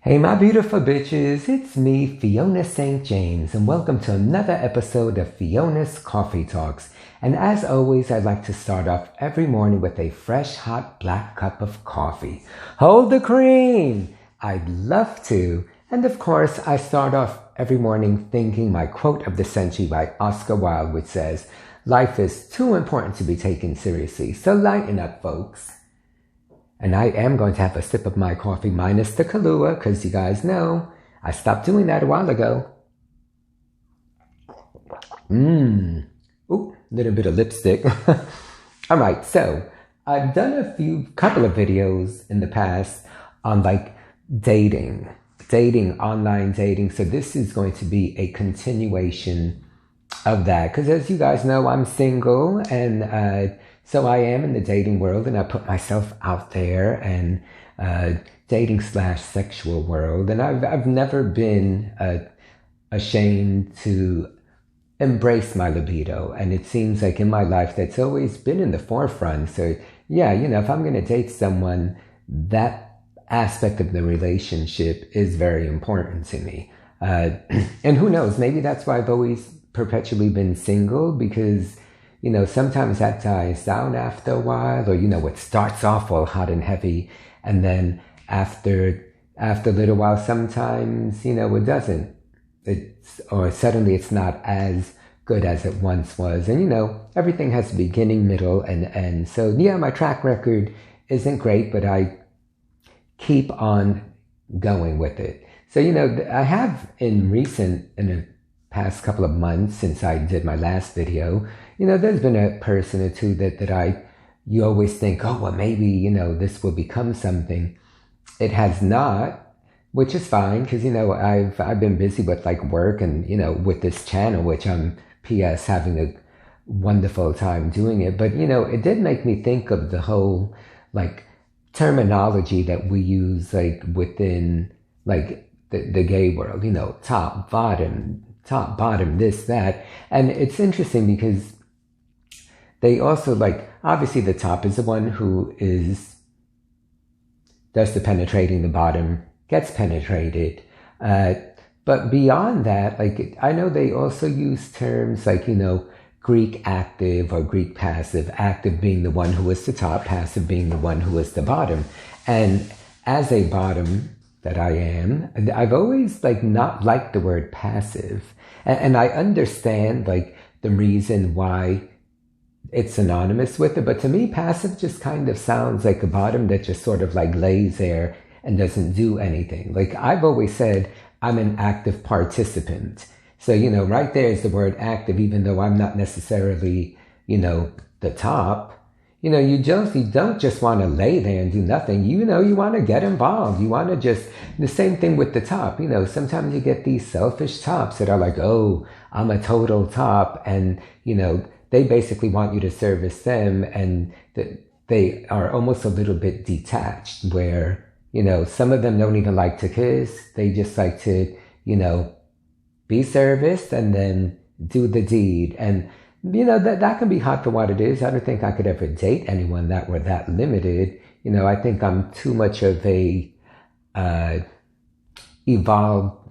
Hey, my beautiful bitches, it's me, Fiona St. James, and welcome to another episode of Fiona's Coffee Talks. And as always, I'd like to start off every morning with a fresh, hot black cup of coffee. Hold the cream! I'd love to. And of course, I start off every morning thinking my quote of the century by Oscar Wilde, which says, "Life is too important to be taken seriously, so lighten up, folks." And I am going to have a sip of my coffee minus the Kahlua, because you guys know I stopped doing that a while ago. Ooh, little bit of lipstick. All right, so I've done a couple of videos in the past on dating, online dating. So this is going to be a continuation of that, because as you guys know, I'm single, and so I am in the dating world, and I put myself out there and dating/sexual world, and I've never been ashamed to embrace my libido, and it seems like in my life that's always been in the forefront. So yeah, if I'm going to date someone, that aspect of the relationship is very important to me. And who knows, maybe that's why I've always perpetually been single, because sometimes that dies down after a while, or it starts off all hot and heavy, and then after a little while, sometimes it doesn't. Or suddenly it's not as good as it once was, and everything has a beginning, middle, and end. So yeah, my track record isn't great, but I keep on going with it. So I have in the past couple of months since I did my last video, there's been a person or two that you always think, oh, well, maybe, this will become something. It has not, which is fine, because, I've been busy with work and, with this channel, which I'm P.S. having a wonderful time doing it. But, it did make me think of the whole, terminology that we use, within, the gay world, top, bottom, this, that. And it's interesting because they also obviously the top is the one who does the penetrating, the bottom gets penetrated. But beyond that, I know they also use terms Greek active or Greek passive, active being the one who is the top, passive being the one who is the bottom. And as a bottom that I am, I've always not liked the word passive. And I understand the reason why it's synonymous with it, but to me, passive just kind of sounds like a bottom that just sort of lays there and doesn't do anything. I've always said, I'm an active participant. So, right there is the word active, even though I'm not necessarily, the top. You don't just want to lay there and do nothing. You want to get involved. You want to the same thing with the top. Sometimes you get these selfish tops that are oh, I'm a total top. And, they basically want you to service them. And they are almost a little bit detached where, some of them don't even like to kiss. They just like to, be serviced and then do the deed. And that can be hot for what it is. I don't think I could ever date anyone that were that limited. I think I'm too much of a evolved,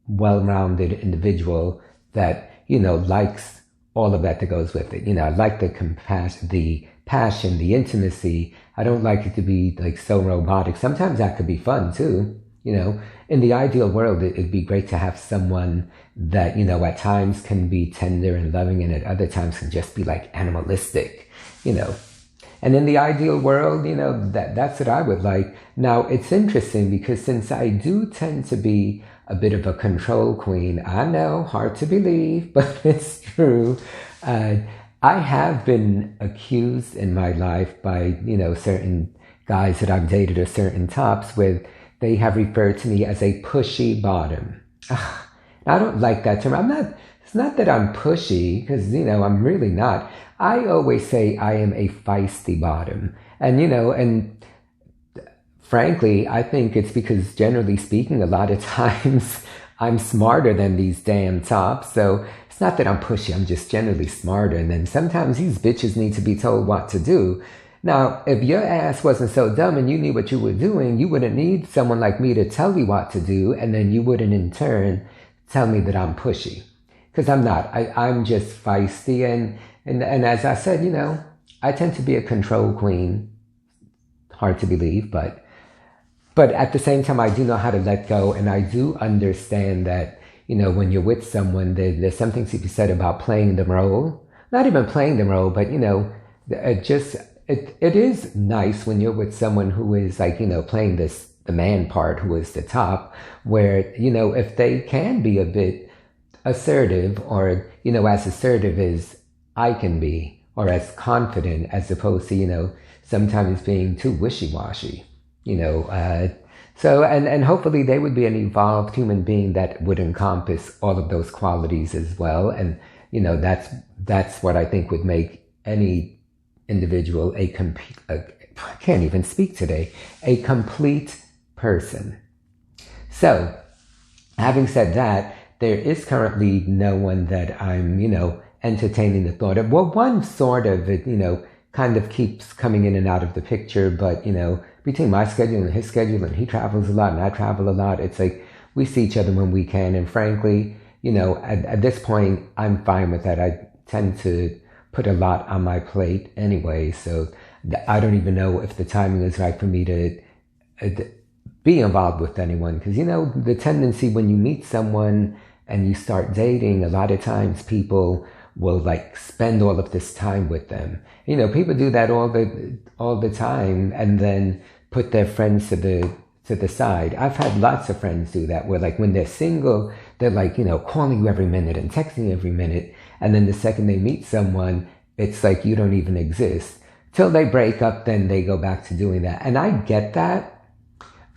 well-rounded individual that, likes all of that goes with it. I like the compassion, the passion, the intimacy. I don't like it to be so robotic. Sometimes that could be fun too. In the ideal world, it'd be great to have someone that, at times can be tender and loving, and at other times can just be animalistic, And in the ideal world, that's what I would like. Now, it's interesting because since I do tend to be a bit of a control queen, I know, hard to believe, but it's true. I have been accused in my life by, certain guys that I've dated or certain tops with, they have referred to me as a pushy bottom. I don't like that term. It's not that I'm pushy, because, I'm really not. I always say I am a feisty bottom. And, and frankly, I think it's because generally speaking, a lot of times I'm smarter than these damn tops. So it's not that I'm pushy. I'm just generally smarter. And then sometimes these bitches need to be told what to do. Now, if your ass wasn't so dumb and you knew what you were doing, you wouldn't need someone like me to tell you what to do, and then you wouldn't in turn tell me that I'm pushy. Because I'm not. I'm just feisty, and as I said, I tend to be a control queen. Hard to believe, but at the same time, I do know how to let go, and I do understand that, when you're with someone, there's something to be said about playing the role. Not even playing the role, but, it is nice when you're with someone who is like, playing the man part, who is the top, where, if they can be a bit assertive, or, as assertive as I can be, or as confident, as opposed to, sometimes being too wishy-washy, so, and hopefully they would be an evolved human being that would encompass all of those qualities as well. And, that's what I think would make any individual I can't even speak today, a complete person. So, having said that, there is currently no one that I'm, entertaining the thought of. Well, one sort of, it, kind of keeps coming in and out of the picture, but, between my schedule and his schedule, and he travels a lot and I travel a lot, it's like we see each other when we can. And frankly, at this point, I'm fine with that. I tend to put a lot on my plate anyway, so I don't even know if the timing is right for me to be involved with anyone. Because, the tendency when you meet someone and you start dating, a lot of times people will spend all of this time with them. People do that all the time, and then put their friends to the side. I've had lots of friends do that, where when they're single, they're calling you every minute and texting you every minute. And then the second they meet someone, it's like you don't even exist. Till they break up, then they go back to doing that. And I get that.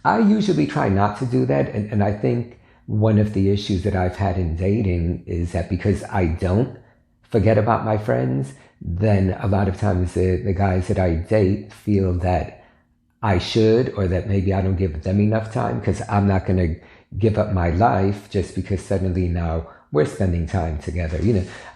I usually try not to do that. And I think one of the issues that I've had in dating is that because I don't forget about my friends, then a lot of times the guys that I date feel that I should, or that maybe I don't give them enough time, because I'm not going to give up my life just because suddenly now we're spending time together.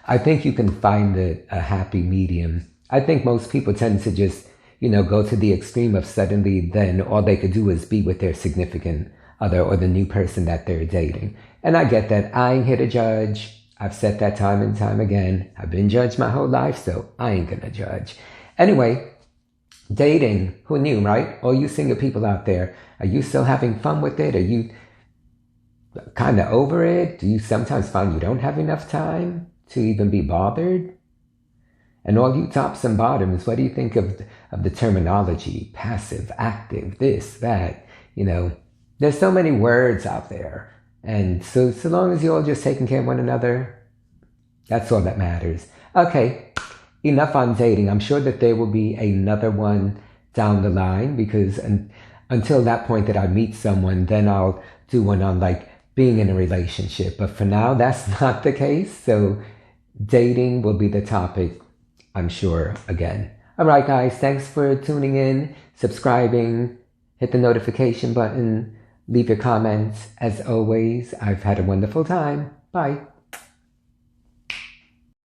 I think you can find a happy medium. I think most people tend to just, go to the extreme of suddenly then all they could do is be with their significant other or the new person that they're dating. And I get that. I ain't here to judge. I've said that time and time again. I've been judged my whole life, so I ain't gonna judge. Anyway, dating, who knew, right? All you single people out there, are you still having fun with it? Are you kind of over it? Do you sometimes find you don't have enough time to even be bothered? And all you tops and bottoms, what do you think of the terminology? Passive, active, this, that, There's so many words out there. And so long as you're all just taking care of one another, that's all that matters. Okay, enough on dating. I'm sure that there will be another one down the line, because until that point that I meet someone, then I'll do one on being in a relationship. But for now, that's not the case. So dating will be the topic, I'm sure, again. All right, guys, thanks for tuning in, subscribing, hit the notification button, leave your comments. As always, I've had a wonderful time. Bye.